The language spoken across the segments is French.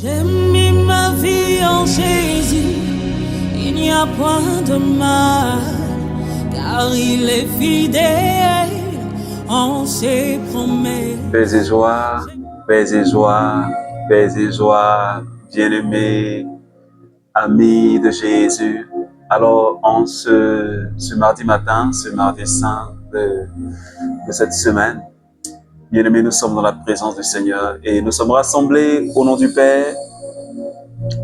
J'ai mis ma vie en Jésus, il n'y a point de mal, car il est fidèle en ses promesses. Paix et joie, paix et joie, paix et joie, bien-aimés, amis de Jésus. Alors, en ce mardi matin, ce mardi saint de cette semaine, bien-aimés, nous sommes dans la présence du Seigneur et nous sommes rassemblés au nom du Père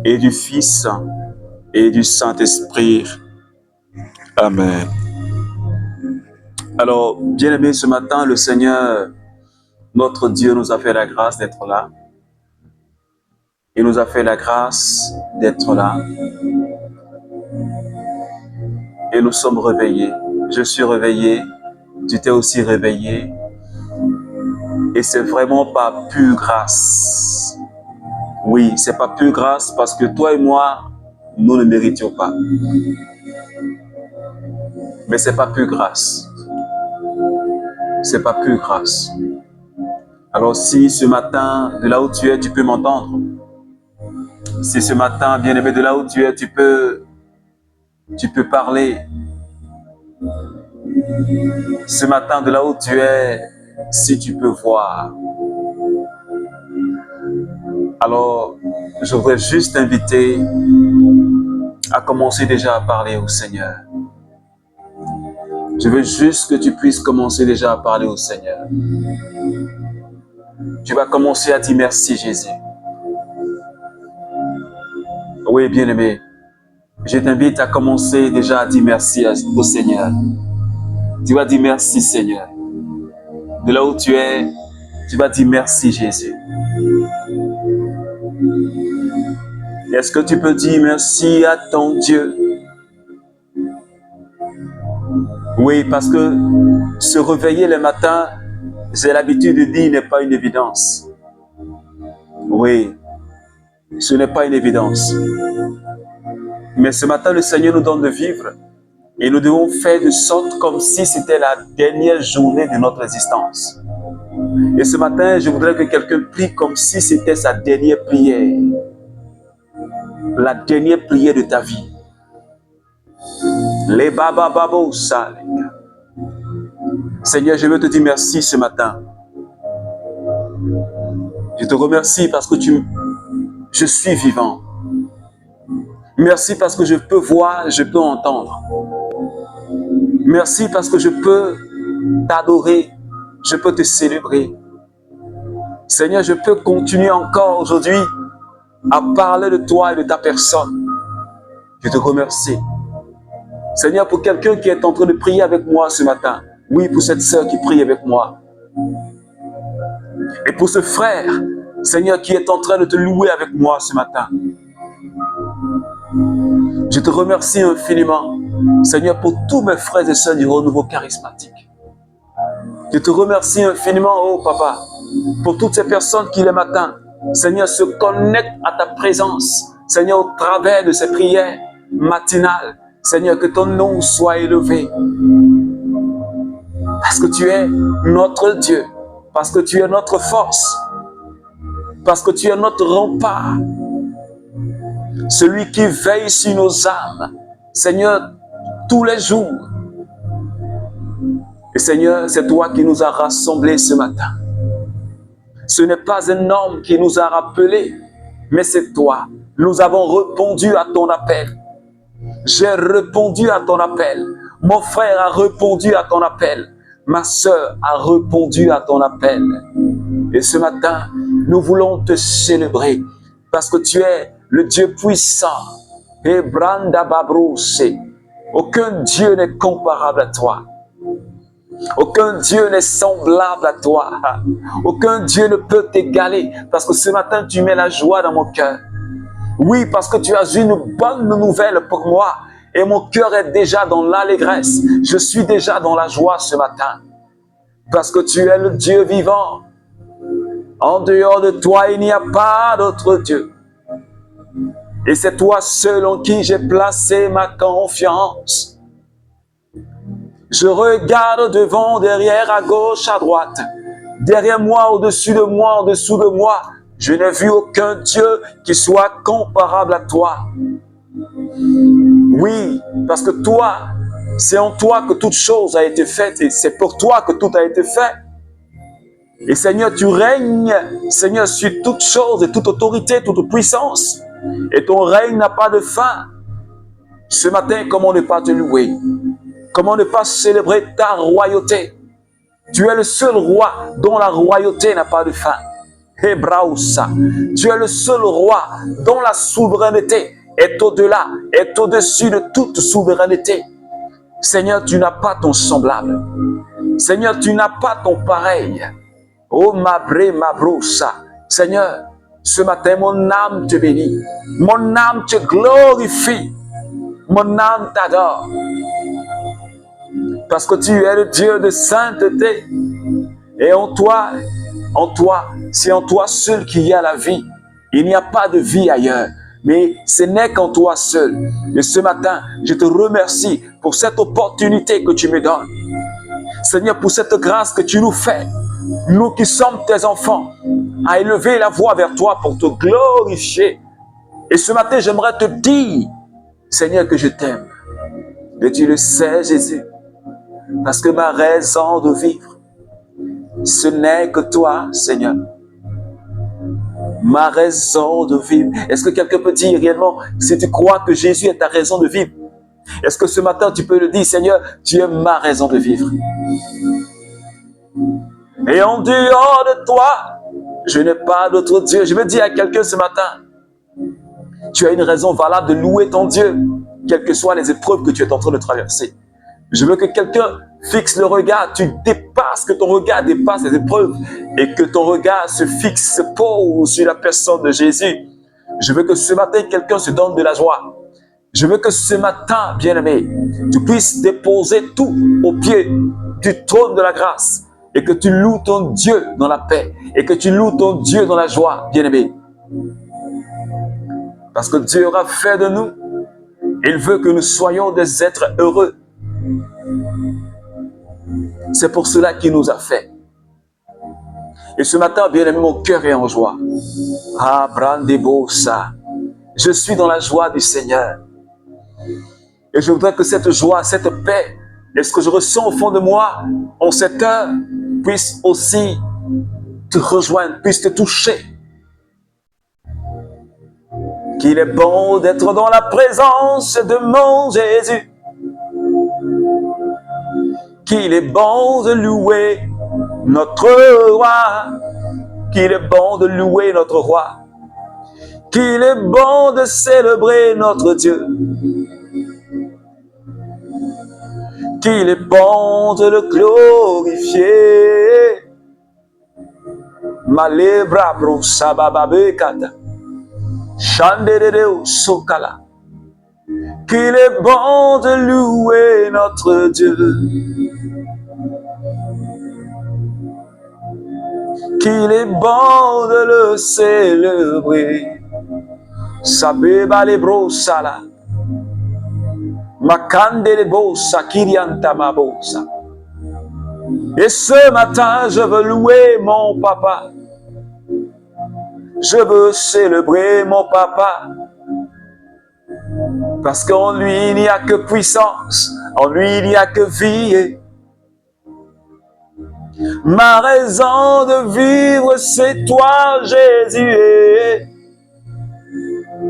et du Fils et du Saint-Esprit. Amen. Alors, bien-aimés, ce matin, le Seigneur, notre Dieu, nous a fait la grâce d'être là. Il nous a fait la grâce d'être là. Et nous sommes réveillés. Je suis réveillé. Tu t'es aussi réveillé. Et c'est vraiment pas pure grâce. Oui, c'est pas pure grâce parce que toi et moi, nous ne méritions pas. Mais c'est pas pure grâce. C'est pas pure grâce. Alors si ce matin, de là où tu es, tu peux m'entendre. Si ce matin, bien-aimé, de là où tu es, tu peux parler. Ce matin, de là où tu es, si tu peux voir. Alors, je voudrais juste t'inviter à commencer déjà à parler au Seigneur. Je veux juste que tu puisses commencer déjà à parler au Seigneur. Tu vas commencer à dire merci Jésus. Oui, bien-aimé, je t'invite à commencer déjà à dire merci au Seigneur. Tu vas dire merci Seigneur. De là où tu es, tu vas dire merci Jésus. Est-ce que tu peux dire merci à ton Dieu? Oui, parce que se réveiller le matin, j'ai l'habitude de dire, n'est pas une évidence. Oui, ce n'est pas une évidence. Mais ce matin, le Seigneur nous donne de vivre et nous devons faire de sorte comme si c'était la dernière journée de notre existence. Et ce matin, je voudrais que quelqu'un prie comme si c'était sa dernière prière. La dernière prière de ta vie. Les baba babo sale. Seigneur, je veux te dire merci ce matin. Je te remercie parce que je suis vivant. Merci parce que je peux voir, je peux entendre. Merci parce que je peux t'adorer, je peux te célébrer. Seigneur, je peux continuer encore aujourd'hui à parler de toi et de ta personne. Je te remercie. Seigneur, pour quelqu'un qui est en train de prier avec moi ce matin. Oui, pour cette sœur qui prie avec moi. Et pour ce frère, Seigneur, qui est en train de te louer avec moi ce matin. Je te remercie infiniment, Seigneur, pour tous mes frères et sœurs du renouveau charismatique. Je te remercie infiniment, oh Papa, pour toutes ces personnes qui, le matin, Seigneur, se connectent à ta présence, Seigneur, au travers de ces prières matinales. Seigneur, que ton nom soit élevé. Parce que tu es notre Dieu, parce que tu es notre force, parce que tu es notre rempart, celui qui veille sur nos âmes, Seigneur, tous les jours. Et Seigneur, c'est toi qui nous as rassemblés ce matin. Ce n'est pas un homme qui nous a rappelés, mais c'est toi. Nous avons répondu à ton appel. J'ai répondu à ton appel. Mon frère a répondu à ton appel. Ma sœur a répondu à ton appel. Et ce matin, nous voulons te célébrer parce que tu es le Dieu puissant. Et Branda Babrose. Aucun Dieu n'est comparable à toi. Aucun Dieu n'est semblable à toi. Aucun Dieu ne peut t'égaler parce que ce matin, tu mets la joie dans mon cœur. Oui, parce que tu as une bonne nouvelle pour moi et mon cœur est déjà dans l'allégresse. Je suis déjà dans la joie ce matin parce que tu es le Dieu vivant. En dehors de toi, il n'y a pas d'autre Dieu. Et c'est toi seul en qui j'ai placé ma confiance. Je regarde devant, derrière, à gauche, à droite. Derrière moi, au-dessus de moi, en dessous de moi. Je n'ai vu aucun Dieu qui soit comparable à toi. Oui, parce que toi, c'est en toi que toute chose a été faite et c'est pour toi que tout a été fait. Et Seigneur, tu règnes, Seigneur, sur toute chose et toute autorité, toute puissance. Et ton règne n'a pas de fin. Ce matin, comment ne pas te louer? Comment ne pas célébrer ta royauté? Tu es le seul roi dont la royauté n'a pas de fin. Hébraoussa, tu es le seul roi dont la souveraineté est au-delà, est au-dessus de toute souveraineté. Seigneur, tu n'as pas ton semblable. Seigneur, tu n'as pas ton pareil. Oh mabré mabroussa. Seigneur, ce matin, mon âme te bénit. Mon âme te glorifie. Mon âme t'adore. Parce que tu es le Dieu de sainteté. Et en toi, c'est en toi seul qu'il y a la vie. Il n'y a pas de vie ailleurs. Mais ce n'est qu'en toi seul. Et ce matin, je te remercie pour cette opportunité que tu me donnes. Seigneur, pour cette grâce que tu nous fais. Nous qui sommes tes enfants, à élever la voix vers toi pour te glorifier. Et ce matin, j'aimerais te dire, Seigneur, que je t'aime. Et tu le sais, Jésus. Parce que ma raison de vivre, ce n'est que toi, Seigneur. Ma raison de vivre. Est-ce que quelqu'un peut dire réellement, si tu crois que Jésus est ta raison de vivre? Est-ce que ce matin, tu peux le dire, Seigneur, tu es ma raison de vivre? Et en dehors de toi, je n'ai pas d'autre Dieu. Je veux dire à quelqu'un ce matin, tu as une raison valable de louer ton Dieu, quelles que soient les épreuves que tu es en train de traverser. Je veux que quelqu'un fixe le regard, que ton regard dépasse les épreuves et que ton regard se fixe, se pose sur la personne de Jésus. Je veux que ce matin, quelqu'un se donne de la joie. Je veux que ce matin, bien-aimé, tu puisses déposer tout au pied du trône de la grâce et que tu loues ton Dieu dans la paix et que tu loues ton Dieu dans la joie, bien-aimé. Parce que Dieu aura fait de nous, il veut que nous soyons des êtres heureux. C'est pour cela qu'il nous a fait. Et ce matin, bien-aimé, mon cœur est en joie. Ah, brandebosa. Je suis dans la joie du Seigneur. Et je voudrais que cette joie, cette paix, et ce que je ressens au fond de moi, en cette heure, puisse aussi te rejoindre, puisse te toucher. Qu'il est bon d'être dans la présence de mon Jésus. Qu'il est bon de louer notre roi. Qu'il est bon de louer notre roi. Qu'il est bon de célébrer notre Dieu. Qu'il est bon de le glorifier. Malebra bro sabababekata. Chandereo sokala. Qu'il est bon de louer notre Dieu. Qu'il est bon de le célébrer. Sabeba le brosala. Makande le bosa kirianta ma bosa. Et ce matin, je veux louer mon papa. Je veux célébrer mon papa. Parce qu'en lui, il n'y a que puissance. En lui, il n'y a que vie. Ma raison de vivre, c'est toi, Jésus.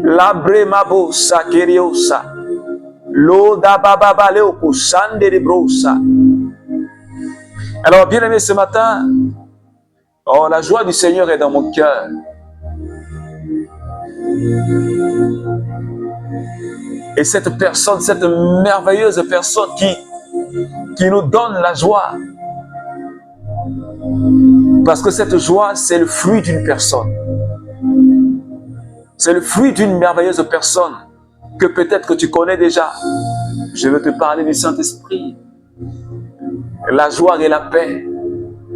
Labre ma bosa keriosa. Loda baba leo kusande de brosa. Alors, bien aimé, ce matin, oh, la joie du Seigneur est dans mon cœur. Et cette personne, cette merveilleuse personne qui nous donne la joie. Parce que cette joie, c'est le fruit d'une personne. C'est le fruit d'une merveilleuse personne que peut-être que tu connais déjà. Je veux te parler du Saint-Esprit. La joie et la paix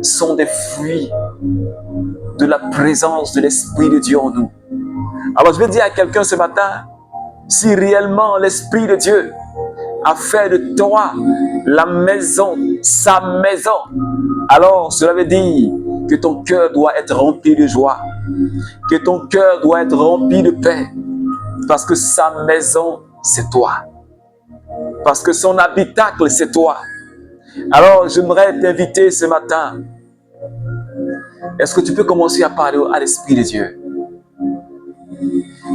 sont des fruits de la présence de l'Esprit de Dieu en nous. Alors je vais dire à quelqu'un ce matin, si réellement l'Esprit de Dieu a fait de toi la maison, sa maison, alors cela veut dire que ton cœur doit être rempli de joie. que ton cœur doit être rempli de paix, parce que sa maison, c'est toi. Parce que son habitacle, c'est toi. Alors, j'aimerais t'inviter ce matin. Est-ce que tu peux commencer à parler à l'Esprit de Dieu?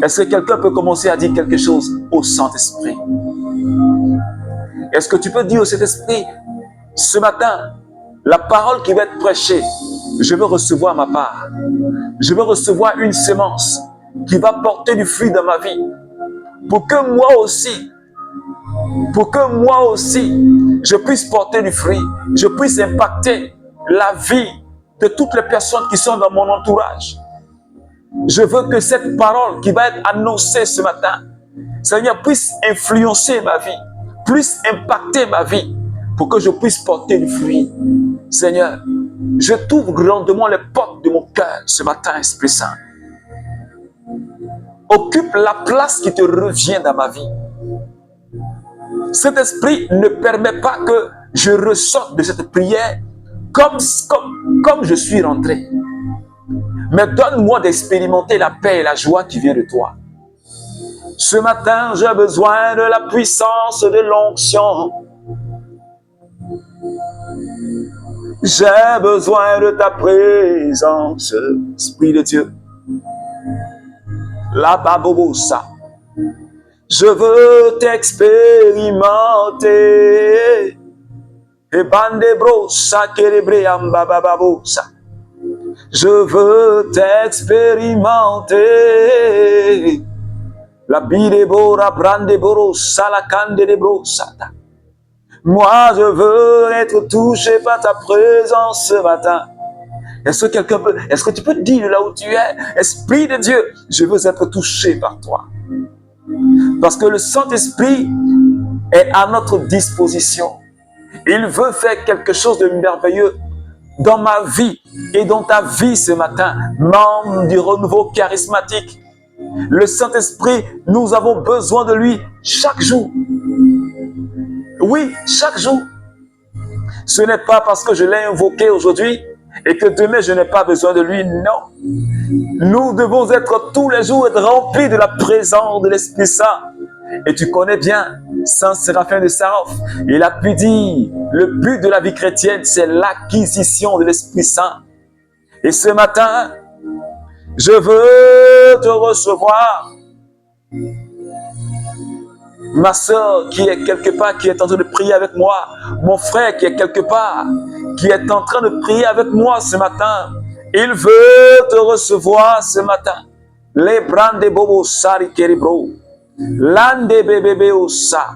Est-ce que quelqu'un peut commencer à dire quelque chose au Saint-Esprit? Est-ce que tu peux dire au Saint-Esprit, ce matin, la parole qui va être prêchée, je veux recevoir ma part. Je veux recevoir une semence qui va porter du fruit dans ma vie. Pour que moi aussi, je puisse porter du fruit. Je puisse impacter la vie de toutes les personnes qui sont dans mon entourage. Je veux que cette parole qui va être annoncée ce matin, Seigneur, puisse influencer ma vie, puisse impacter ma vie, pour que je puisse porter du fruit. Seigneur, je t'ouvre grandement les portes de mon cœur ce matin, Esprit Saint. Occupe la place qui te revient dans ma vie. Cet esprit ne permet pas que je ressorte de cette prière comme je suis rentré. Mais donne-moi d'expérimenter la paix et la joie qui vient de toi. Ce matin, j'ai besoin de la puissance de l'onction. J'ai besoin de ta présence, Esprit de Dieu. La babobosa. Je veux t'expérimenter. Et bandebrosa kerebreamba bababosa. Je veux t'expérimenter. La bidebora brandeborosa la canderebrosata. Moi, je veux être touché par ta présence ce matin. Est-ce que tu peux dire là où tu es, Esprit de Dieu, je veux être touché par toi. Parce que le Saint-Esprit est à notre disposition. Il veut faire quelque chose de merveilleux dans ma vie et dans ta vie ce matin, membre du renouveau charismatique. Le Saint-Esprit, nous avons besoin de lui chaque jour. Oui, chaque jour. Ce n'est pas parce que je l'ai invoqué aujourd'hui et que demain je n'ai pas besoin de lui, non. Nous devons être tous les jours être remplis de la présence de l'Esprit Saint. Et tu connais bien Saint Séraphin de Sarov. Il a pu dire, le but de la vie chrétienne, c'est l'acquisition de l'Esprit Saint. Et ce matin, je veux te recevoir. Ma soeur qui est quelque part, qui est en train de prier avec moi. Mon frère qui est quelque part, qui est en train de prier avec moi ce matin. Il veut te recevoir ce matin. Les brande bobo sari keribro. Lande bebebe osa.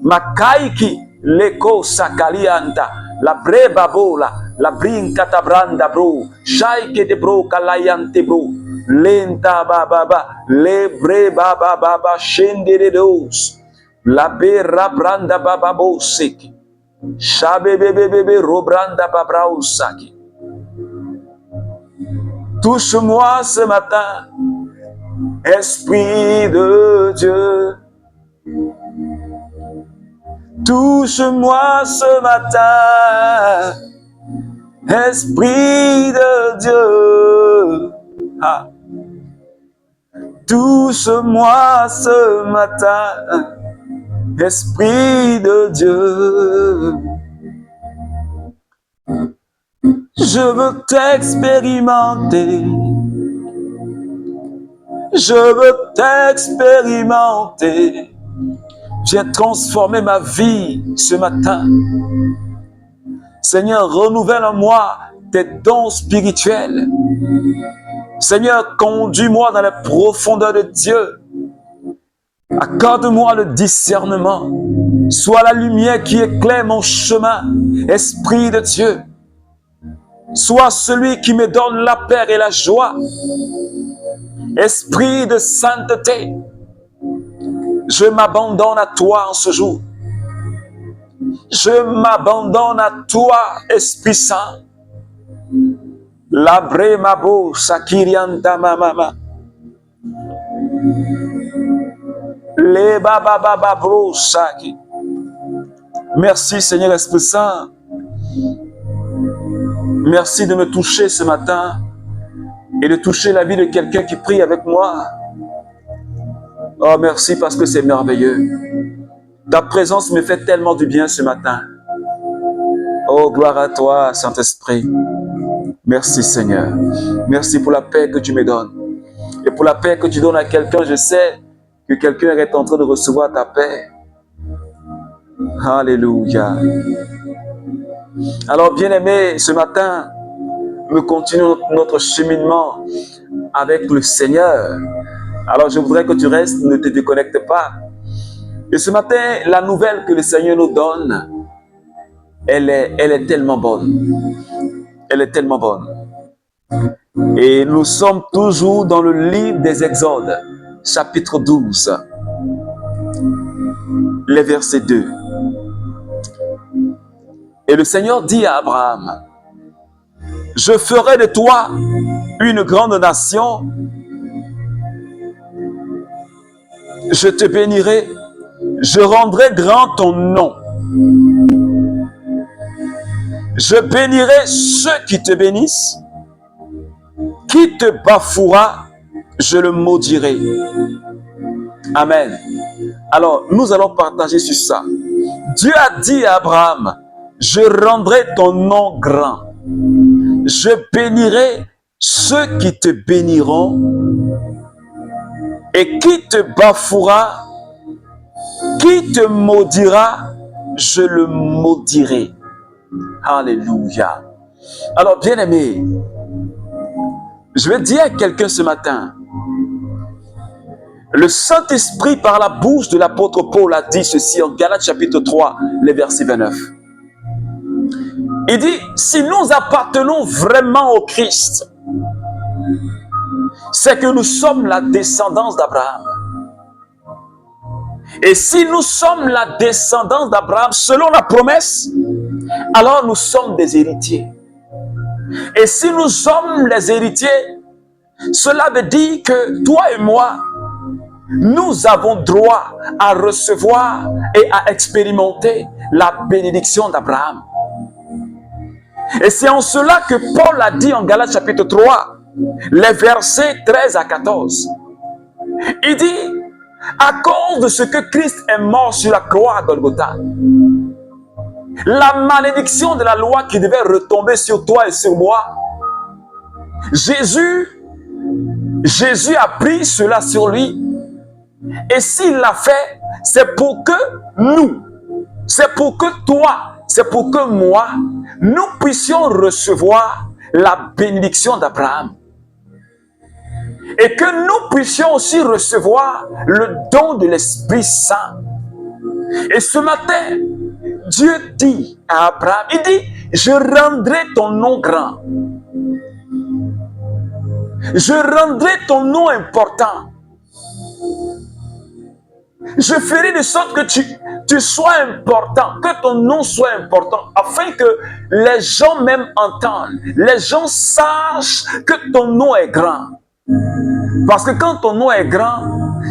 Makaiki leko sakalianta. La breba bola. La brinca tabranda bro. Shaike de bro kalayante bro. Lenta bababa. Le breba bababa shende de dos. La berra branda bababo seki. Shabe bebebe robranda babrao saki. Touche-moi ce matin, Esprit de Dieu. Touche-moi ce matin, Esprit de Dieu. Ah. Touche-moi ce matin, Esprit de Dieu. Je veux t'expérimenter. Je veux t'expérimenter. Viens transformer ma vie ce matin. Seigneur, renouvelle en moi tes dons spirituels. Seigneur, conduis-moi dans les profondeurs de Dieu. Accorde-moi le discernement. Sois la lumière qui éclaire mon chemin. Esprit de Dieu. Sois celui qui me donne la paix et la joie. Esprit de sainteté, je m'abandonne à toi en ce jour. Je m'abandonne à toi, Esprit Saint. Labre mabo sakirianta mama. Le baba baba bro saki. Merci Seigneur Esprit Saint. Merci de me toucher ce matin. et de toucher la vie de quelqu'un qui prie avec moi. Oh, merci parce que c'est merveilleux. Ta présence me fait tellement du bien ce matin. Oh, gloire à toi, Saint-Esprit. Merci, Seigneur. Merci pour la paix que tu me donnes. Et pour la paix que tu donnes à quelqu'un, je sais que quelqu'un est en train de recevoir ta paix. Alléluia. Alors, bien-aimé, ce matin, nous continuons notre cheminement avec le Seigneur. Alors, je voudrais que tu restes, ne te déconnecte pas. Et ce matin, la nouvelle que le Seigneur nous donne, elle est tellement bonne. Elle est tellement bonne. Et nous sommes toujours dans le livre des Exodes, chapitre 12, les versets 2. Et le Seigneur dit à Abraham, « Je ferai de toi une grande nation, je te bénirai, je rendrai grand ton nom. Je bénirai ceux qui te bénissent, qui te bafouera, je le maudirai. » Amen. Alors, nous allons partager sur ça. Dieu a dit à Abraham, « Je rendrai ton nom grand. Je bénirai ceux qui te béniront, et qui te bafouera, qui te maudira, je le maudirai. » Alléluia. Alors, bien-aimé, je vais dire à quelqu'un ce matin, le Saint-Esprit, par la bouche de l'apôtre Paul, a dit ceci en Galates chapitre 3, les versets 29. Il dit, si nous appartenons vraiment au Christ, c'est que nous sommes la descendance d'Abraham. Et si nous sommes la descendance d'Abraham, selon la promesse, alors nous sommes des héritiers. Et si nous sommes les héritiers, cela veut dire que toi et moi, nous avons droit à recevoir et à expérimenter la bénédiction d'Abraham. Et c'est en cela que Paul a dit en Galates chapitre 3, les versets 13 à 14. Il dit, à cause de ce que Christ est mort sur la croix à Golgotha, la malédiction de la loi qui devait retomber sur toi et sur moi, Jésus a pris cela sur lui. Et s'il l'a fait, c'est pour que nous, c'est pour que toi, c'est pour que moi, nous puissions recevoir la bénédiction d'Abraham. Et que nous puissions aussi recevoir le don de l'Esprit Saint. Et ce matin, Dieu dit à Abraham, il dit, je rendrai ton nom grand. Je rendrai ton nom important. Je ferai de sorte que tu sois important, que ton nom soit important, afin que les gens même entendent, les gens sachent que ton nom est grand. Parce que quand ton nom est grand,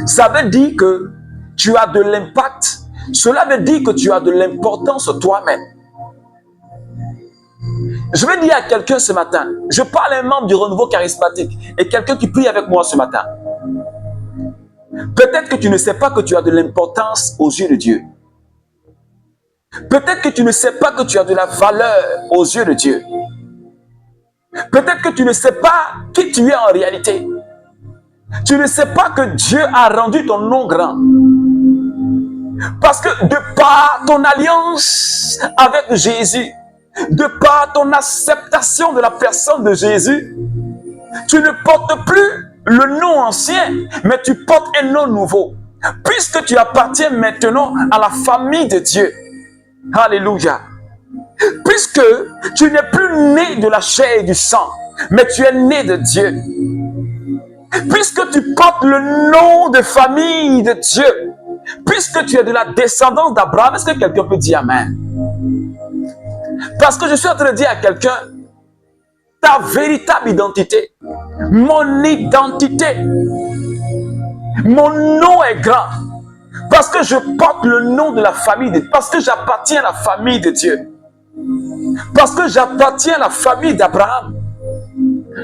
ça veut dire que tu as de l'impact. Cela veut dire que tu as de l'importance toi-même. Je vais dire à quelqu'un ce matin, je parle à un membre du renouveau charismatique et quelqu'un qui prie avec moi ce matin. Peut-être que tu ne sais pas que tu as de l'importance aux yeux de Dieu. Peut-être que tu ne sais pas que tu as de la valeur aux yeux de Dieu. Peut-être que tu ne sais pas qui tu es en réalité. Tu ne sais pas que Dieu a rendu ton nom grand. Parce que de par ton alliance avec Jésus, de par ton acceptation de la personne de Jésus, tu ne portes plus le nom ancien, mais tu portes un nom nouveau. Puisque tu appartiens maintenant à la famille de Dieu. Alléluia. Puisque tu n'es plus né de la chair et du sang, mais tu es né de Dieu. Puisque tu portes le nom de famille de Dieu, puisque tu es de la descendance d'Abraham, est-ce que quelqu'un peut dire Amen? Parce que je suis en train de dire à quelqu'un, ta véritable identité, mon identité, mon nom est grand. Parce que je porte le nom de la famille de Dieu, parce que j'appartiens à la famille de Dieu. Parce que j'appartiens à la famille d'Abraham.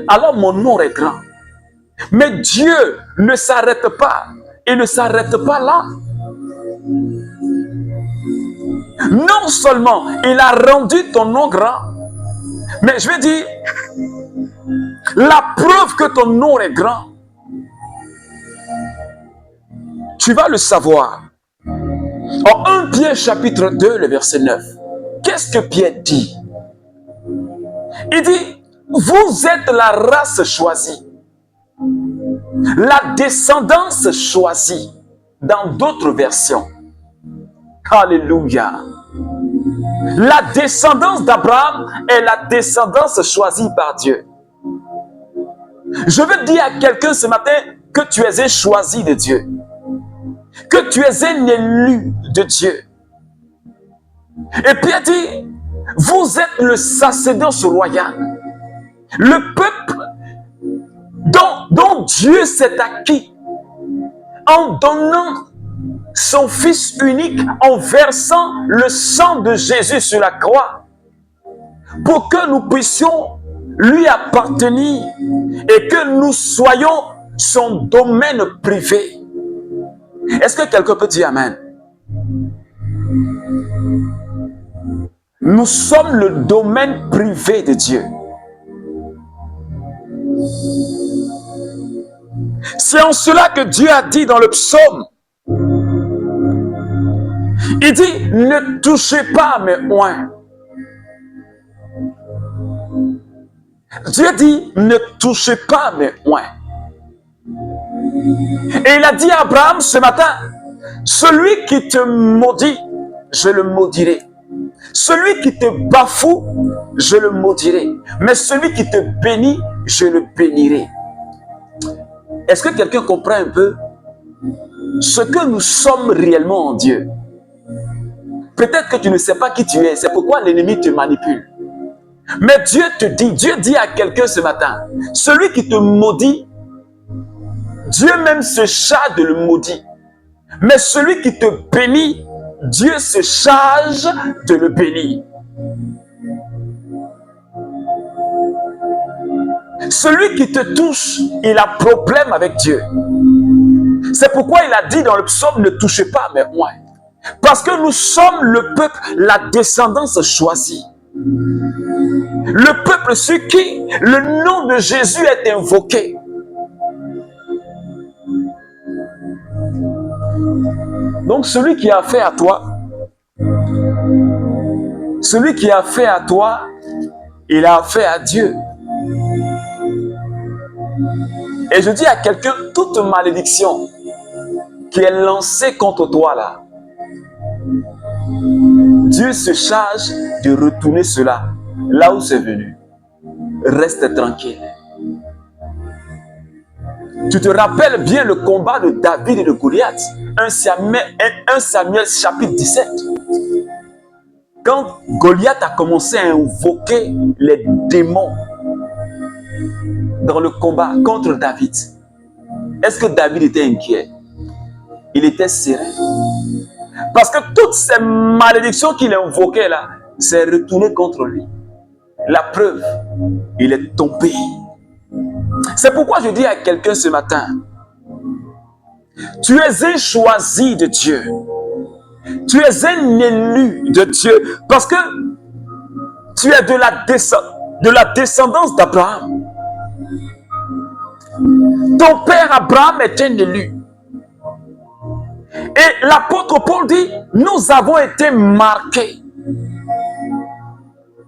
alors mon nom est grand. Mais Dieu ne s'arrête pas. Il ne s'arrête pas là. Non seulement il a rendu ton nom grand, mais je vais dire, la preuve que ton nom est grand, tu vas le savoir. En 1 Pierre chapitre 2, le verset 9, qu'est-ce que Pierre dit? Il dit, vous êtes la race choisie, la descendance choisie, dans d'autres versions. Alléluia. La descendance d'Abraham est la descendance choisie par Dieu. Je veux dire à quelqu'un ce matin que tu es un choisi de Dieu, que tu es un élu de Dieu. Et Pierre dit, vous êtes le sacerdoce royal, le peuple dont Dieu s'est acquis en donnant son Fils unique, en versant le sang de Jésus sur la croix, pour que nous puissions lui appartenir et que nous soyons son domaine privé. Est-ce que quelqu'un peut dire Amen? Nous sommes le domaine privé de Dieu. C'est en cela que Dieu a dit dans le psaume, il dit, ne touchez pas à mes oins. Dieu dit, ne touchez pas à mes oins. Et il a dit à Abraham ce matin, celui qui te maudit, je le maudirai. Celui qui te bafoue, je le maudirai. Mais celui qui te bénit, je le bénirai. Est-ce que quelqu'un comprend un peu ce que nous sommes réellement en Dieu? Peut-être que tu ne sais pas qui tu es, c'est pourquoi l'ennemi te manipule. Mais Dieu te dit, Dieu dit à quelqu'un ce matin, celui qui te maudit, Dieu même se charge de le maudire. Mais celui qui te bénit, Dieu se charge de le bénir. Celui qui te touche, il a problème avec Dieu. C'est pourquoi il a dit dans le psaume, ne touchez pas à mes oins. Parce que nous sommes le peuple, la descendance choisie. Le peuple sur qui le nom de Jésus est invoqué. Donc celui qui a affaire à toi, celui qui a affaire à toi, il a affaire à Dieu. Et je dis à quelqu'un, toute malédiction qui est lancée contre toi là, Dieu se charge de retourner cela là où c'est venu. Reste tranquille. Tu te rappelles bien le combat de David et de Goliath, 1 Samuel chapitre 17. Quand Goliath a commencé à invoquer les démons dans le combat contre David, est-ce que David était inquiet? Il était serein. Parce que toutes ces malédictions qu'il invoquait là, c'est retourné contre lui. La preuve, il est tombé. C'est pourquoi je dis à quelqu'un ce matin, tu es un choisi de Dieu. Tu es un élu de Dieu. Parce que tu es de la descendance d'Abraham. Ton père Abraham est un élu. Et l'apôtre Paul dit, nous avons été marqués.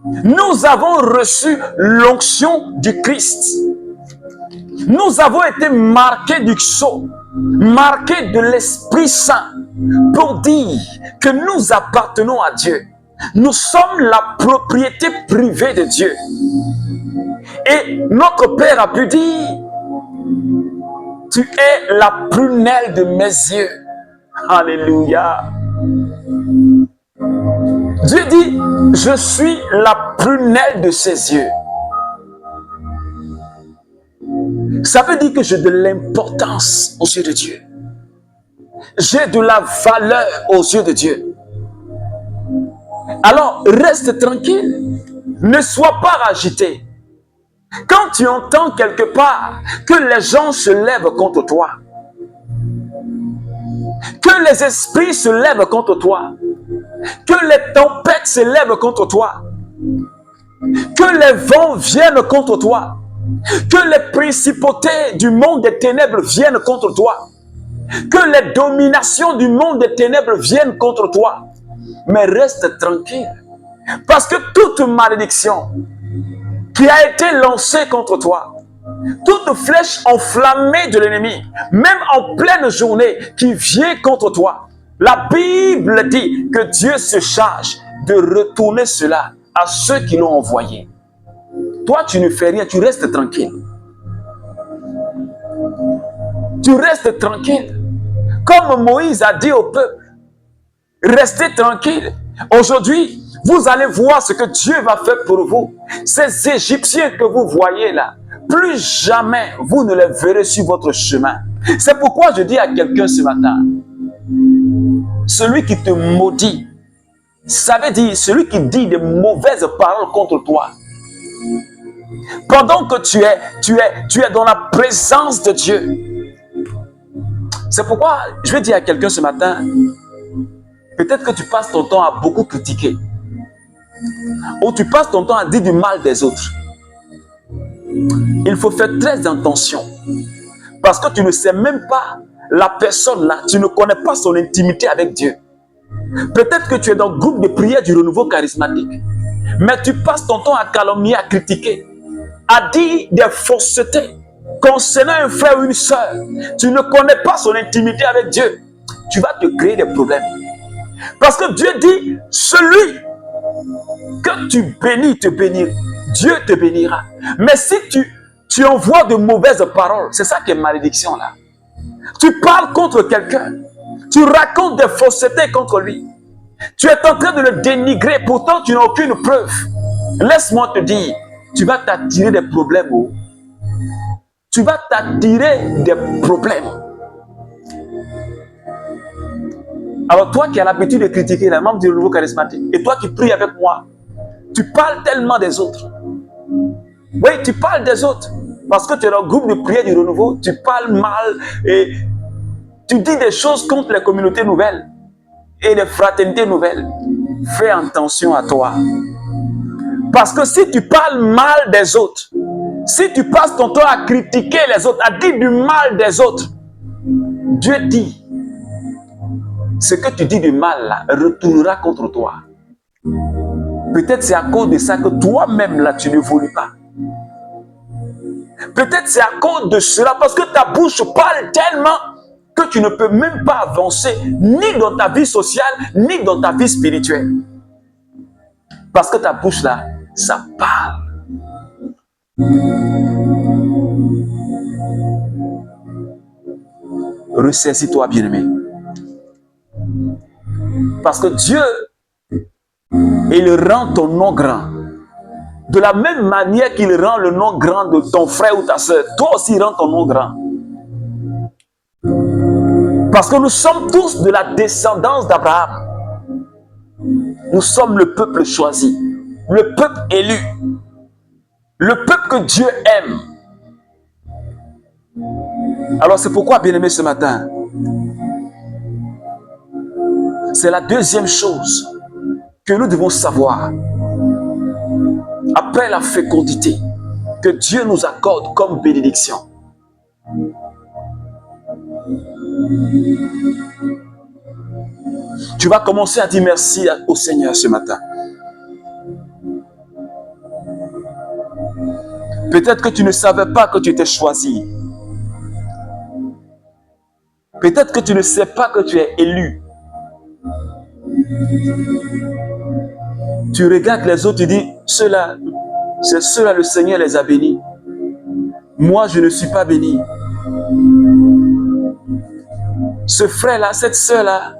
Nous avons reçu l'onction du Christ. Nous avons été marqués du sceau, marqués de l'Esprit Saint, pour dire que nous appartenons à Dieu. Nous sommes la propriété privée de Dieu. Et notre Père a pu dire, tu es la prunelle de mes yeux. Alléluia. Dieu dit, je suis la prunelle de ses yeux. Ça veut dire que j'ai de l'importance aux yeux de Dieu. J'ai de la valeur aux yeux de Dieu. Alors, reste tranquille. Ne sois pas agité. Quand tu entends quelque part que les gens se lèvent contre toi, que les esprits se lèvent contre toi, que les tempêtes se lèvent contre toi, que les vents viennent contre toi, que les principautés du monde des ténèbres viennent contre toi, que les dominations du monde des ténèbres viennent contre toi, mais reste tranquille, parce que toute malédiction qui a été lancée contre toi, toute flèche enflammée de l'ennemi, même en pleine journée qui vient contre toi, la Bible dit que Dieu se charge de retourner cela à ceux qui l'ont envoyé. Toi, tu ne fais rien, tu restes tranquille. Tu restes tranquille. Comme Moïse a dit au peuple, restez tranquille. Aujourd'hui, vous allez voir ce que Dieu va faire pour vous. Ces Égyptiens que vous voyez là, plus jamais vous ne les verrez sur votre chemin. C'est pourquoi je dis à quelqu'un ce matin, celui qui te maudit, ça veut dire celui qui dit de mauvaises paroles contre toi, pendant que tu es dans la présence de Dieu. C'est pourquoi je vais dire à quelqu'un ce matin, peut-être que tu passes ton temps à beaucoup critiquer, ou tu passes ton temps à dire du mal des autres. Il faut faire très attention, parce que tu ne sais même pas la personne là, tu ne connais pas son intimité avec Dieu. Peut-être que tu es dans le groupe de prière du renouveau charismatique, mais tu passes ton temps à calomnier, à critiquer, à dire des faussetés concernant un frère ou une soeur. Tu ne connais pas son intimité avec Dieu. Tu vas te créer des problèmes. Parce que Dieu dit, celui que tu bénis te bénira. Dieu te bénira. Mais si tu envoies de mauvaises paroles, c'est ça qui est malédiction là. Tu parles contre quelqu'un, tu racontes des faussetés contre lui. Tu es en train de le dénigrer, pourtant tu n'as aucune preuve. Laisse-moi te dire, tu vas t'attirer des problèmes. Tu vas t'attirer des problèmes. Alors toi qui as l'habitude de critiquer les membres du renouveau charismatique, et toi qui pries avec moi, tu parles tellement des autres. Oui, tu parles des autres. Parce que tu es dans le groupe de prière du renouveau, tu parles mal et tu dis des choses contre les communautés nouvelles et les fraternités nouvelles. Fais attention à toi. Parce que si tu parles mal des autres, si tu passes ton temps à critiquer les autres, à dire du mal des autres, Dieu dit, ce que tu dis du mal là, retournera contre toi. Peut-être c'est à cause de ça que toi-même là, tu n'évolues pas. Peut-être c'est à cause de cela, parce que ta bouche parle tellement que tu ne peux même pas avancer, ni dans ta vie sociale, ni dans ta vie spirituelle. Parce que ta bouche là, ça parle. Ressaisis-toi, bien-aimé. Parce que Dieu, il rend ton nom grand. De la même manière qu'il rend le nom grand de ton frère ou ta soeur, toi aussi rends ton nom grand. Parce que nous sommes tous de la descendance d'Abraham. Nous sommes le peuple choisi, le peuple élu, le peuple que Dieu aime. Alors c'est pourquoi, bien-aimé, ce matin, c'est la deuxième chose que nous devons savoir. Après la fécondité que Dieu nous accorde comme bénédiction, tu vas commencer à dire merci au Seigneur ce matin. Peut-être que tu ne savais pas que tu étais choisi. Peut-être que tu ne sais pas que tu es élu. Tu regardes les autres, tu dis, ceux-là, c'est ceux-là, le Seigneur les a bénis. Moi, je ne suis pas béni. Ce frère-là, cette sœur-là,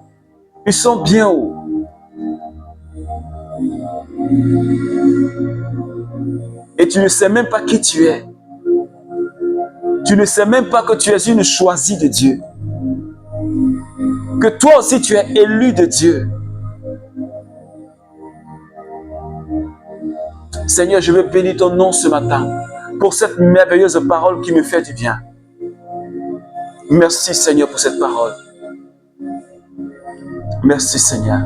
ils sont bien hauts. Et tu ne sais même pas qui tu es. Tu ne sais même pas que tu es une choisie de Dieu. Que toi aussi, tu es élu de Dieu. Seigneur, je veux bénir ton nom ce matin pour cette merveilleuse parole qui me fait du bien. Merci Seigneur pour cette parole. Merci Seigneur.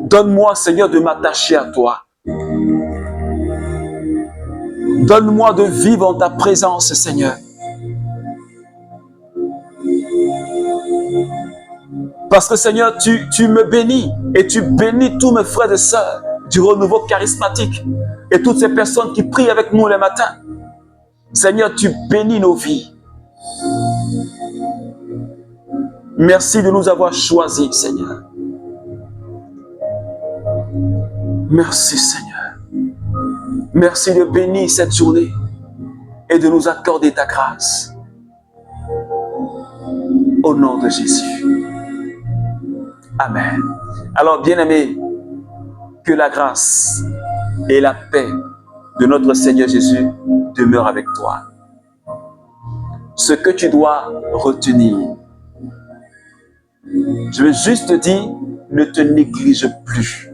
Donne-moi Seigneur de m'attacher à toi. Donne-moi de vivre en ta présence Seigneur. Parce que Seigneur, tu me bénis et tu bénis tous mes frères et sœurs du renouveau charismatique et toutes ces personnes qui prient avec nous les matins. Seigneur, tu bénis nos vies. Merci de nous avoir choisis, Seigneur. Merci, Seigneur. Merci de bénir cette journée et de nous accorder ta grâce. Au nom de Jésus. Amen. Alors, bien-aimés, que la grâce et la paix de notre Seigneur Jésus demeurent avec toi. Ce que tu dois retenir, je veux juste te dire, ne te néglige plus.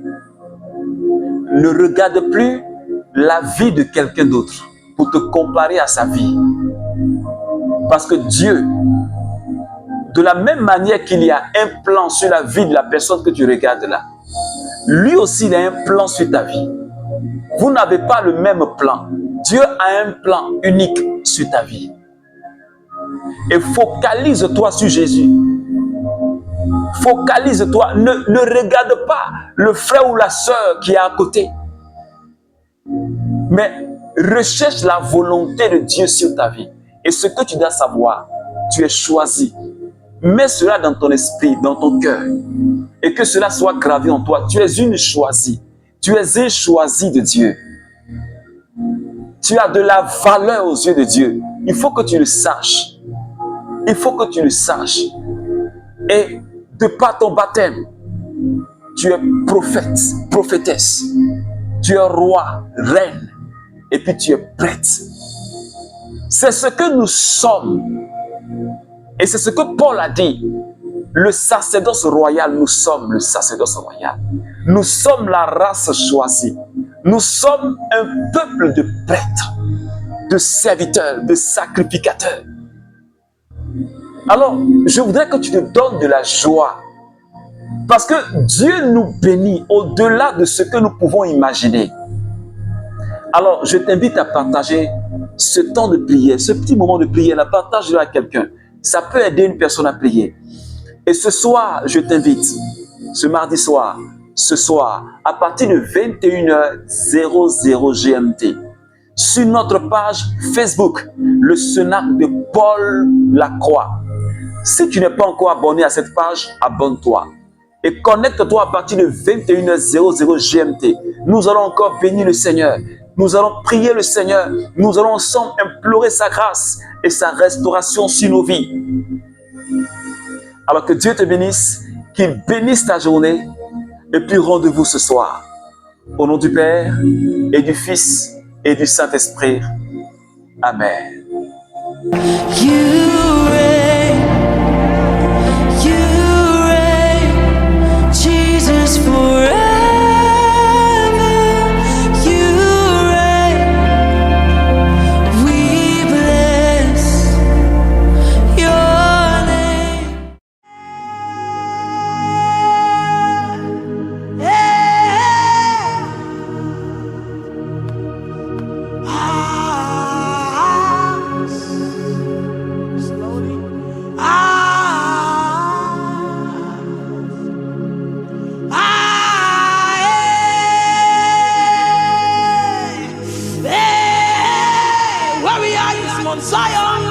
Ne regarde plus la vie de quelqu'un d'autre pour te comparer à sa vie. Parce que Dieu, de la même manière qu'il y a un plan sur la vie de la personne que tu regardes là, lui aussi il a un plan sur ta vie. Vous n'avez pas le même plan. Dieu a un plan unique sur ta vie. Et focalise-toi sur Jésus. Focalise-toi. Ne regarde pas le frère ou la sœur qui est à côté. Mais recherche la volonté de Dieu sur ta vie. Et ce que tu dois savoir, tu es choisi. Mets cela dans ton esprit, dans ton cœur. Et que cela soit gravé en toi. Tu es une choisie. Tu es un choisi de Dieu. Tu as de la valeur aux yeux de Dieu. Il faut que tu le saches. Il faut que tu le saches. Et de par ton baptême, tu es prophète, prophétesse. Tu es roi, reine. Et puis tu es prêtre. C'est ce que nous sommes. Et c'est ce que Paul a dit. Le sacerdoce royal, nous sommes le sacerdoce royal. Nous sommes la race choisie. Nous sommes un peuple de prêtres, de serviteurs, de sacrificateurs. Alors, je voudrais que tu te donnes de la joie. Parce que Dieu nous bénit au-delà de ce que nous pouvons imaginer. Alors, je t'invite à partager ce temps de prière, ce petit moment de prière, la partage-le à quelqu'un. Ça peut aider une personne à prier. Et ce soir, je t'invite, ce mardi soir, ce soir, à partir de 21h00 GMT, sur notre page Facebook, le Cenacle de Paul Lacroix. Si tu n'es pas encore abonné à cette page, abonne-toi. Et connecte-toi à partir de 21h00 GMT. Nous allons encore bénir le Seigneur. Nous allons prier le Seigneur. Nous allons ensemble implorer sa grâce et sa restauration sur nos vies. Alors que Dieu te bénisse, qu'il bénisse ta journée. Et puis rendez-vous ce soir. Au nom du Père et du Fils et du Saint-Esprit. Amen. You reign, Jesus forever. You reign, we bless your name. Zion.